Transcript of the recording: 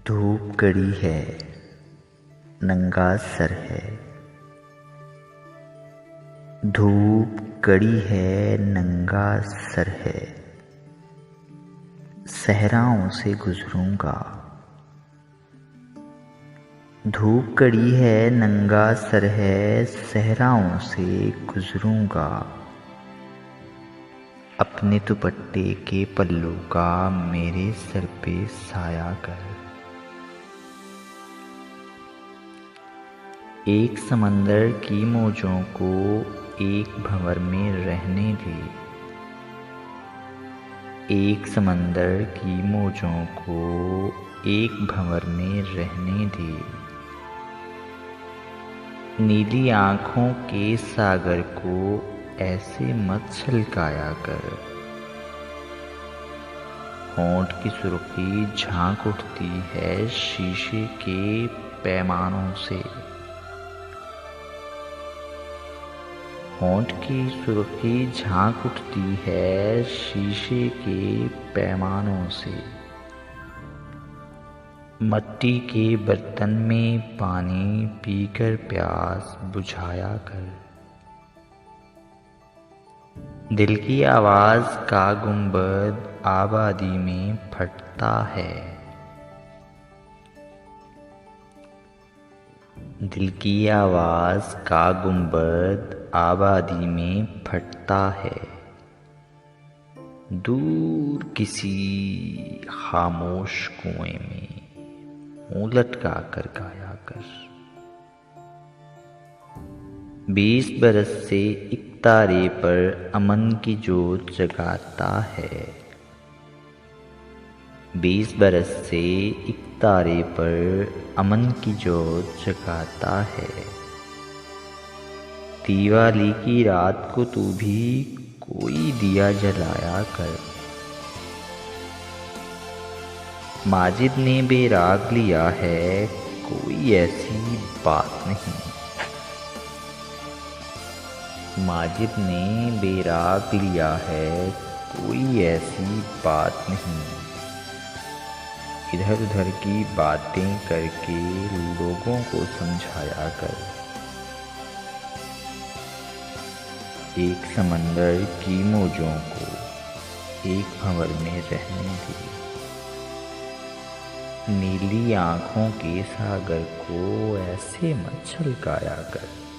धूप कड़ी है, नंगा सर है। धूप कड़ी है, नंगा सर है। सहराओं से गुजरूंगा। धूप कड़ी है, नंगा सर है। सहराओं से गुजरूंगा। अपने दुपट्टे के पल्लू का मेरे सर पे साया कर। एक समंदर की मौजों को एक भंवर में रहने दे। एक समंदर की मौजों को एक भंवर में रहने दे। नीली आँखों के सागर को ऐसे मत छलकाया कर। होंठ की सुर्खी झांक उठती है शीशे के पैमानों से। होंठ की सुर्खी झांक उठती है शीशे के पैमानों से। मिट्टी के बर्तन में पानी पीकर प्यास बुझाया कर। दिल की आवाज का गुंबद आबादी में फटता है। दिल की आवाज का गुंबद आबादी में फटता है। दूर किसी खामोश कुएं में मुंह लटका कर गाया कर। 20 बरस से एक तारे पर अमन की जोत जगाता है। 20 बरस से एक तारे पर अमन की जोत जगाता है। दिवाली की रात को तू भी कोई दिया जलाया कर। माजिद ने बेराग लिया है, कोई ऐसी बात नहीं। माजिद ने बेराग लिया है, कोई ऐसी बात नहीं। इधर उधर की बातें करके लोगों को समझाया कर। एक समंदर की मौजों को एक भंवर में रहने दे। नीली आँखों के सागर को ऐसे मत छलकाया कर।